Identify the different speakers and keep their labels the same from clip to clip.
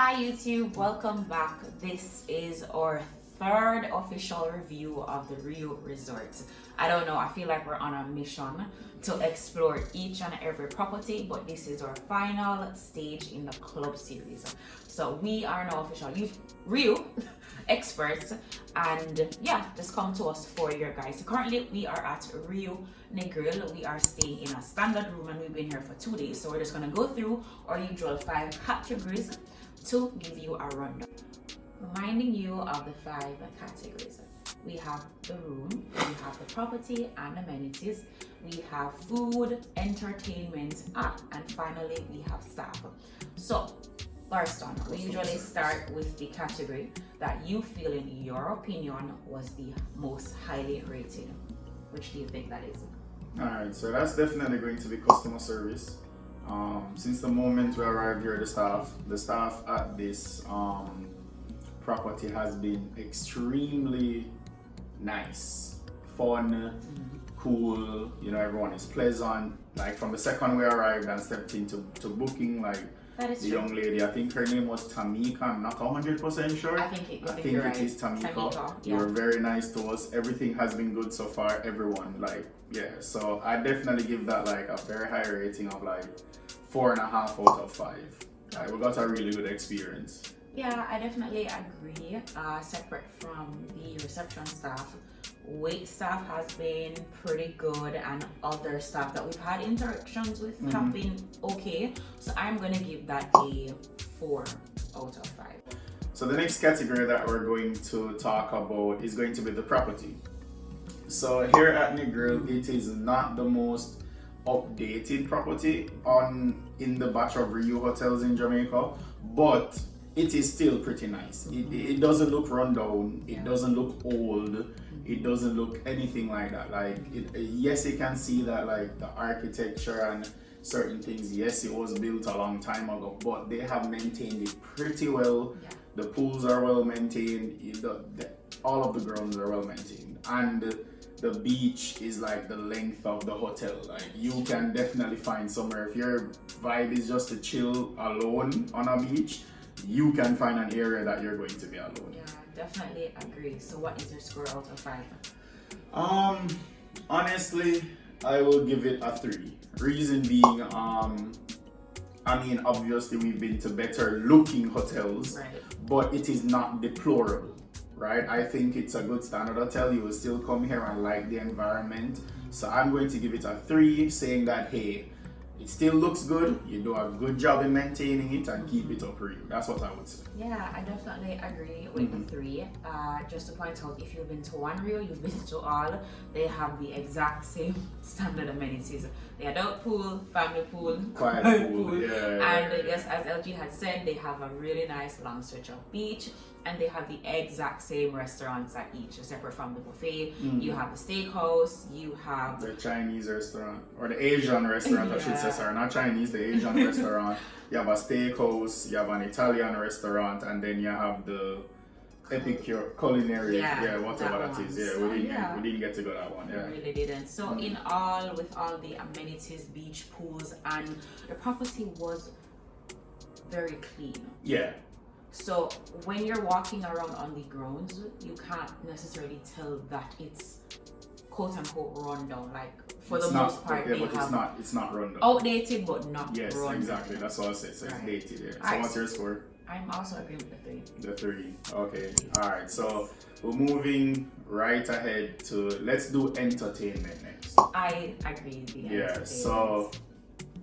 Speaker 1: Hi YouTube, welcome back. This is our third official review of the Riu Resort. I don't know, I feel like we're on a mission to explore each and every property, but this is our final stage in the club series. So we are now official Riu experts, and yeah, just come to us for your guys. So currently we are at Riu Negril. We are staying in a standard room and we've been here for 2 days. So we're just gonna go through our usual 5 categories to give you a rundown. Reminding you of the 5 categories. We have the room, we have the property and amenities, we have food, entertainment, and finally we have staff. So first on, we usually start with the category that you feel, in your opinion, was the most highly rated. Which do you think that is?
Speaker 2: Alright, so that's definitely going to be customer service. Since the moment we arrived here, the staff at this property has been extremely nice, fun, cool. You know, everyone is pleasant. Like from the second we arrived and stepped into booking, like the young lady, I think her name was Tamika. I'm not 100% sure.
Speaker 1: I think
Speaker 2: it is Tamika. You were very nice to us. Everything has been good so far. Everyone, like, yeah. So I definitely give that like a very high rating of like 4.5 out of 5. Like, we got a really good experience.
Speaker 1: Yeah, I definitely agree. Separate from the reception staff, wait staff has been pretty good, and other staff that we've had interactions with have been okay. So I'm gonna give that a 4 out of 5.
Speaker 2: So the next category that we're going to talk about is going to be the property. So here at Negril, it is not the most updated property in the batch of Riu hotels in Jamaica, but it is still pretty nice. It doesn't look run down, it doesn't look old, it doesn't look anything like that. Like, yes, you can see that like the architecture and certain things, yes, it was built a long time ago, but they have maintained it pretty well. The pools are well maintained, all of the grounds are well maintained, and the beach is like the length of the hotel. Like, you can definitely find somewhere. If your vibe is just to chill alone on a beach, you can find an area that you're going to be alone.
Speaker 1: Yeah, definitely agree. So what is your score out of 5?
Speaker 2: Honestly, I will give it a 3. Reason being, I mean, obviously we've been to better looking hotels,
Speaker 1: right,
Speaker 2: but it is not deplorable. Right, I think it's a good standard hotel. You will still come here and like the environment. So I'm going to give it a 3, saying that hey, it still looks good. You do a good job in maintaining it and keep it up for you. That's what I would say.
Speaker 1: Yeah, I definitely agree with the 3. Just to point out, if you've been to one Rio, you've been to all. They have the exact same standard amenities. The adult pool, family pool,
Speaker 2: quiet pool, yeah.
Speaker 1: And yes, as LG had said, they have a really nice long stretch of beach. And they have the exact same restaurants at each, separate from the buffet. You have the steakhouse, you have
Speaker 2: the Chinese restaurant, or the Asian restaurant, I should say, sorry, not Chinese, the Asian restaurant. You have a steakhouse, you have an Italian restaurant, and then you have the epicure culinary, whatever that is. Yeah, we didn't get to go that one. Yeah,
Speaker 1: we really didn't. So in all, with all the amenities, beach, pools, and the property was very clean.
Speaker 2: Yeah.
Speaker 1: So when you're walking around on the grounds, you can't necessarily tell that it's quote unquote run down. Like, for the most part,
Speaker 2: it's not run down.
Speaker 1: Outdated, but not
Speaker 2: yes,
Speaker 1: run
Speaker 2: exactly.
Speaker 1: down.
Speaker 2: That's what I said. So it's dated. Yeah. So
Speaker 1: right.
Speaker 2: What's your score?
Speaker 1: I'm also agreeing with the 3.
Speaker 2: The 3. Okay. All right. So we're moving right ahead to, let's do entertainment next.
Speaker 1: I agree.
Speaker 2: Yeah. So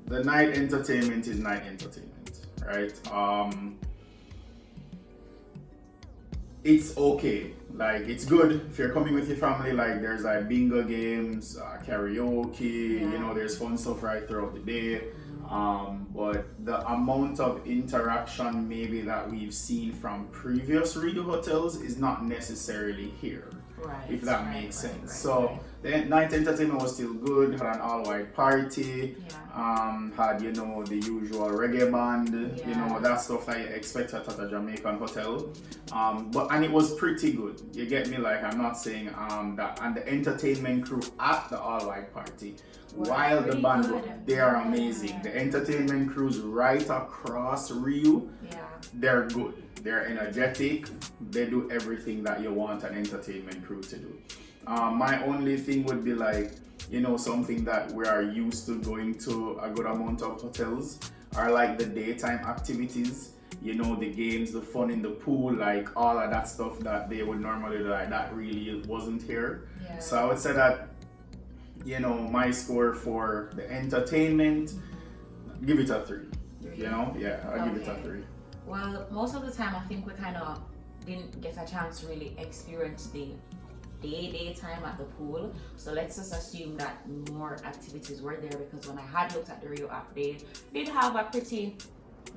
Speaker 2: the night entertainment is night entertainment, right? It's okay, like it's good if you're coming with your family. Like, there's like bingo games, karaoke, you know, there's fun stuff right throughout the day. But the amount of interaction maybe that we've seen from previous Riu hotels is not necessarily here.
Speaker 1: Right.
Speaker 2: if that
Speaker 1: Right,
Speaker 2: makes
Speaker 1: right,
Speaker 2: sense.
Speaker 1: right,
Speaker 2: So
Speaker 1: right.
Speaker 2: the night entertainment was still good. Had an all-white party.
Speaker 1: Yeah.
Speaker 2: Had the usual reggae band.
Speaker 1: Yeah.
Speaker 2: That stuff that you expect at a Jamaican hotel. And it was pretty good. You get me? Like I'm not saying that. And the entertainment crew at the all-white party,
Speaker 1: Were
Speaker 2: while the
Speaker 1: pretty
Speaker 2: band,
Speaker 1: good.
Speaker 2: they are
Speaker 1: Yeah.
Speaker 2: amazing. The entertainment crews right across Rio,
Speaker 1: Yeah.
Speaker 2: they're good. They're energetic. They do everything that you want an entertainment crew to do. My only thing would be like, something that we are used to going to a good amount of hotels are like the daytime activities. The games, the fun in the pool, like all of that stuff that they would normally do, like that really wasn't here.
Speaker 1: Yeah.
Speaker 2: So I would say that, my score for the entertainment, give it a 3. I'll give it a 3.
Speaker 1: Well, most of the time I think we kind of didn't get a chance to really experience the daytime at the pool. So let's just assume that more activities were there, because when I had looked at the Rio app, they did have a pretty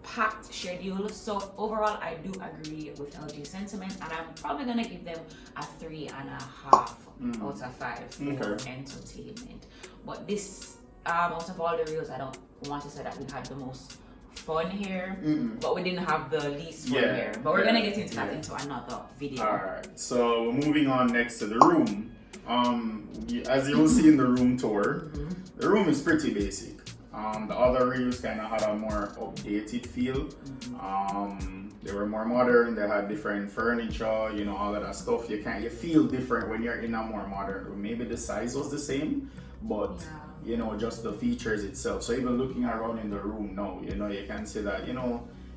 Speaker 1: packed schedule. So overall, I do agree with LG's sentiment, and I'm probably gonna give them a 3.5 out of 5 for entertainment. But this, out of all the Rios, I don't want to say that we had the most fun here, but we didn't have the least fun here. But we're gonna get into that into another video.
Speaker 2: Alright, so moving on next to the room. As you'll see in the room tour, the room is pretty basic. The other reviews kind of had a more updated feel. They were more modern. They had different furniture, all of that stuff. You feel different when you're in a more modern room. Maybe the size was the same, but just the features itself. So even looking around in the room now, you can see that,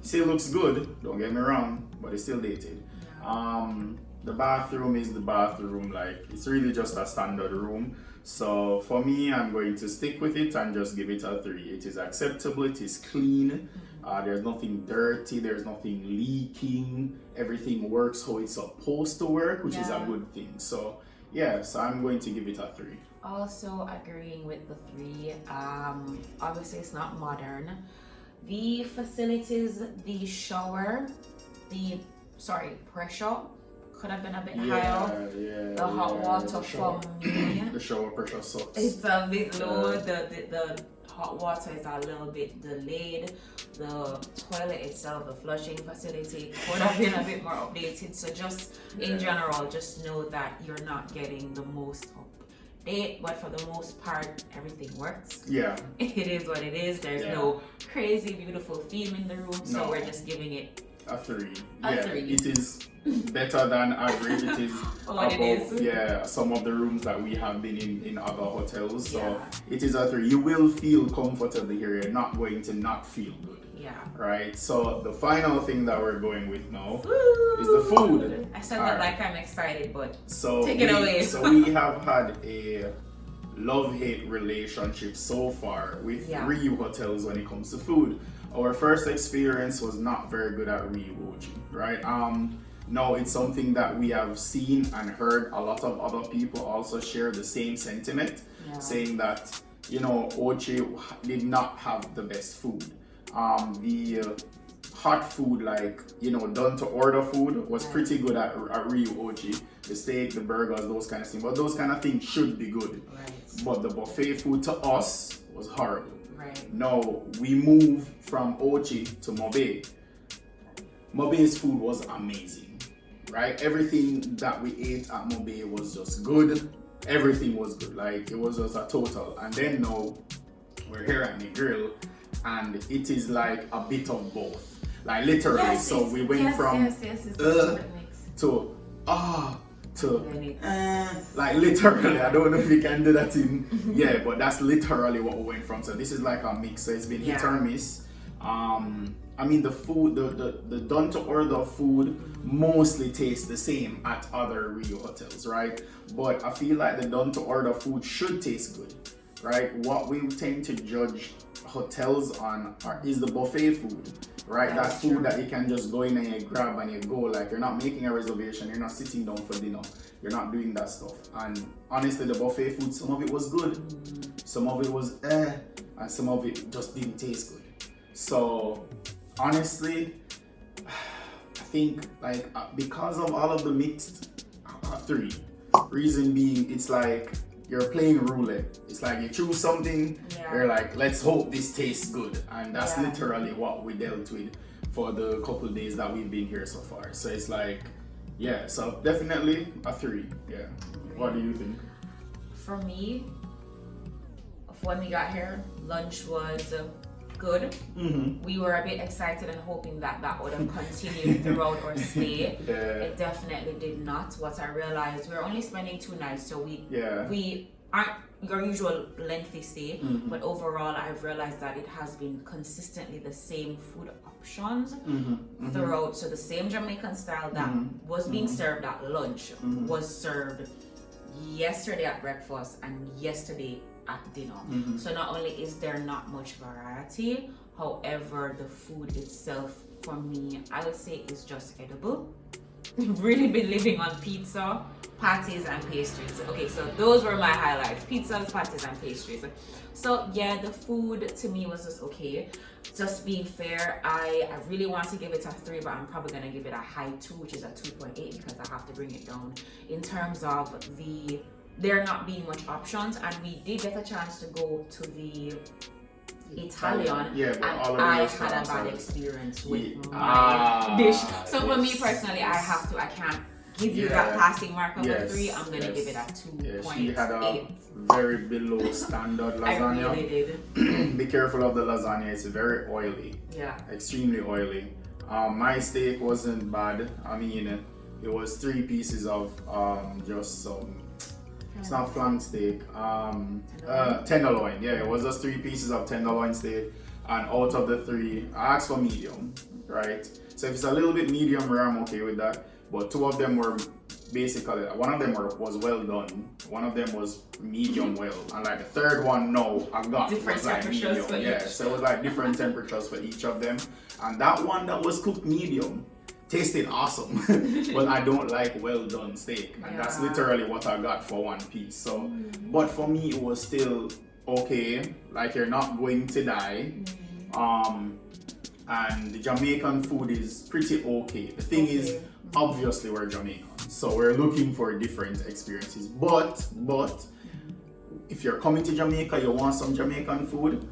Speaker 2: still looks good. Don't get me wrong, but it's still dated. The bathroom is the bathroom. Like, it's really just a standard room. So for me, I'm going to stick with it and just give it a 3. It is acceptable. It is clean. There's nothing dirty. There's nothing leaking. Everything works how it's supposed to work, which is a good thing. So so I'm going to give it a 3.
Speaker 1: Also agreeing with the 3. Obviously it's not modern. The facilities, the shower, pressure could have been a bit higher. The hot water for me,
Speaker 2: the shower pressure sucks.
Speaker 1: It's a bit low. The hot water is a little bit delayed. The toilet itself, the flushing facility could have been a bit more updated. So just in general, just know that you're not getting the most update, but for the most part, everything works. It is what it is. There's no crazy beautiful theme in the room, so we're just giving it
Speaker 2: a 3.
Speaker 1: A 3.
Speaker 2: It is better than average. It is above some of the rooms that we have been in other hotels. So it is a 3. You will feel comfortable here. You're not going to not feel good. Right? So the final thing that we're going with now is the food.
Speaker 1: I said that like I'm excited, but
Speaker 2: so
Speaker 1: take it away.
Speaker 2: So we have had a love-hate relationship so far with Riu hotels when it comes to food. Our first experience was not very good at Riu OG, right? No, it's something that we have seen and heard a lot of other people also share the same sentiment, saying that, Ochi did not have the best food. The hot food, like, done to order food was pretty good at Riu OG. The steak, the burgers, those kind of things. But those kind of things should be good. But the buffet food to us was horrible. Now, we moved from Ochi to Mobe. Mobe's food was amazing, right? Everything that we ate at Mobe was just good. Everything was good. Like, it was just a total. And then now, we're here at Negril, and it is like a bit of both. Like, literally. So we went from like literally, I don't know if you can do that in but that's literally what we went from. So this is like a mix. So it's been hit or miss. I mean, the food, the done to order food mostly tastes the same at other Rio hotels, right? But I feel like the done to order food should taste good, right? What we tend to judge hotels on is the buffet food, right? That food that you can just go in and you grab and you go. Like, you're not making a reservation, you're not sitting down for dinner, you're not doing that stuff. And honestly, the buffet food, some of it was good, some of it was and some of it just didn't taste good. So honestly, I think, like, because of all of the mixed, 3. Reason being, it's like you're playing roulette. It's like you choose something, you're like, let's hope this tastes good. And that's literally what we dealt with for the couple days that we've been here so far. So it's like, yeah, so definitely a 3. Yeah. What do you think?
Speaker 1: For me, when we got here, lunch was good. We were a bit excited and hoping that would have continued throughout our stay. It definitely did not. What I realized, we were only spending 2 nights, so we aren't your usual lengthy stay, but overall I've realized that it has been consistently the same food options throughout. So the same Jamaican style that was being served at lunch was served yesterday at breakfast and yesterday at dinner. So not only is there not much variety, however the food itself for me, I would say, is just edible. Really been living on pizza, patties and pastries. Okay, so those were my highlights: pizzas, patties and pastries. So yeah, the food to me was just okay. Just being fair, I really want to give it a 3, but I'm probably gonna give it a high 2, which is a 2.8, because I have to bring it down in terms of there not being much options. And we did get a chance to go to the Italian, and I had a bad experience with my dish. So for me personally, I can't give you that passing mark of a 3. I'm gonna give it a 2.8.
Speaker 2: She had a very below standard lasagna.
Speaker 1: I really did.
Speaker 2: Be careful of the lasagna, it's very oily. Yeah. Extremely oily. My steak wasn't bad. I mean, it was 3 pieces of just some, it's not flank steak, tenderloin. Yeah, it was just 3 pieces of tenderloin steak, and out of the 3, I asked for medium, right? So if it's a little bit medium rare, I'm okay with that. But 2 of them were basically, one of them was well done, one of them was medium well, and like the 3rd one, no, I got
Speaker 1: different
Speaker 2: was like medium. So it was like different temperatures for each of them, and that one that was cooked medium tasted awesome. But I don't like well done steak, and that's literally what I got for 1 piece. So but for me it was still okay, like you're not going to die. And the Jamaican food is pretty okay. The thing is, obviously we're Jamaican, so we're looking for different experiences, but if you're coming to Jamaica, you want some Jamaican food,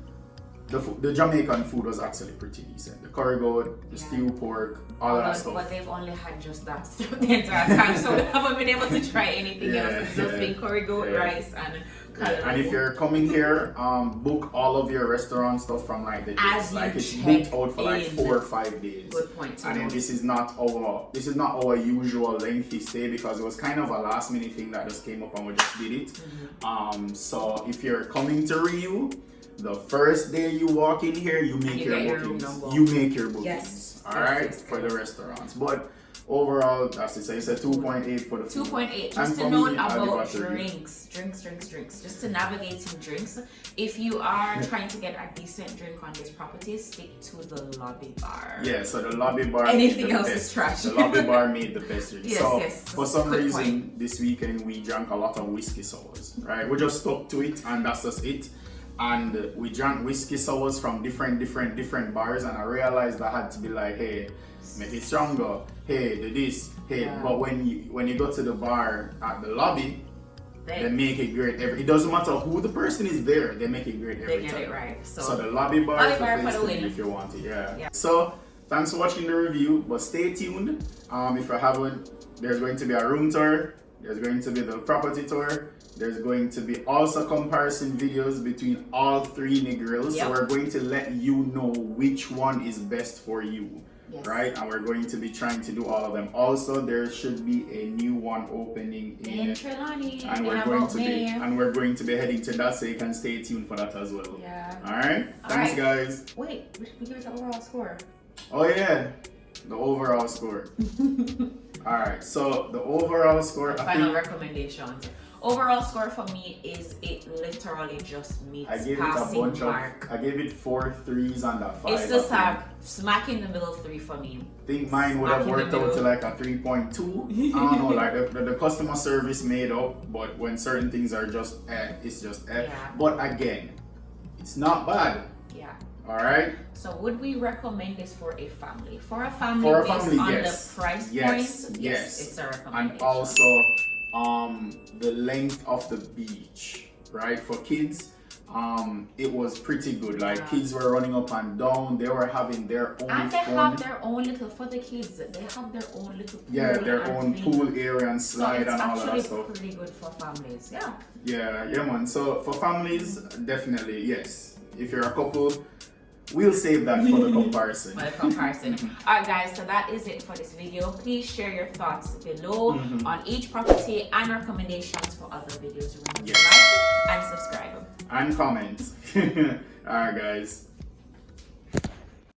Speaker 2: the Jamaican food was actually pretty decent. The curry goat, the stewed pork, all that stuff.
Speaker 1: But they've only had just that the entire time, so we haven't been able to try anything else. It's just been curry goat, rice, and
Speaker 2: and if you're coming here, book all of your restaurant stuff from like the days. Like it's booked out for like 4 or 5 days.
Speaker 1: Good point.
Speaker 2: And then this is not our usual lengthy stay, because it was kind of a last minute thing that just came up and we just did it. So if you're coming to Riu, the first day you walk in here, you make your bookings. You make your bookings. Yes. All right, for the restaurants. But overall, that's it. So it's a 2.8 for the food.
Speaker 1: 2.8. Just to know about drinks. Just to navigate in drinks. If you are trying to get a decent drink on this property, stick to the lobby bar.
Speaker 2: Yeah, so the lobby bar.
Speaker 1: Anything else is trash.
Speaker 2: The lobby bar made the best drink.
Speaker 1: Yes.
Speaker 2: For some reason, this weekend we drank a lot of whiskey sours. Right, we just stuck to it, and that's just it. And we drank whiskey sours from different bars, and I realized I had to be like, hey, make it stronger, hey, do this, hey. But when you go to the bar at the lobby, they make it great. It doesn't matter who the person is there, they make it great every time.
Speaker 1: They get it right.
Speaker 2: So the lobby bar is the place to be if you want it. Yeah. So thanks for watching the review, but stay tuned. If you haven't, there's going to be a room tour, there's going to be the property tour. There's going to be also comparison videos between all 3 Negrils. So we're going to let you know which one is best for you, right? And we're going to be trying to do all of them. Also, there should be a new one opening in
Speaker 1: Trelawney,
Speaker 2: and we're going to be heading to that, so you can stay tuned for that as well. Yeah. All right. Thanks, guys.
Speaker 1: Wait, we give it the overall score.
Speaker 2: Oh yeah, the overall score. All right. So the overall score.
Speaker 1: Final recommendations. Overall score for me is it literally just meets passing mark.
Speaker 2: I gave it 4 3s and a 5.
Speaker 1: It's just a smack in the middle 3 for me.
Speaker 2: I think mine would have worked out to like a 3.2. I don't know, like the customer service made up, but when certain things are just it's just But again, it's not bad. Yeah. All right.
Speaker 1: So would we recommend this for a family? For a family, based on the price point, yes, it's a recommendation.
Speaker 2: And the length of the beach, right? For kids, it was pretty good. Like kids were running up and down, they were having their own
Speaker 1: and they
Speaker 2: fun.
Speaker 1: have their own little, for the kids, they have their own little pool.
Speaker 2: Yeah, their own pool area and
Speaker 1: so
Speaker 2: slide
Speaker 1: it's
Speaker 2: and all of that
Speaker 1: actually
Speaker 2: stuff.
Speaker 1: pretty good for families.
Speaker 2: Yeah, man. So for families, definitely yes. If you're a couple, we'll save that for the comparison.
Speaker 1: Alright guys, so that is it for this video. Please share your thoughts below on each property and recommendations for other videos. Remember to like and subscribe.
Speaker 2: And comment. Alright guys.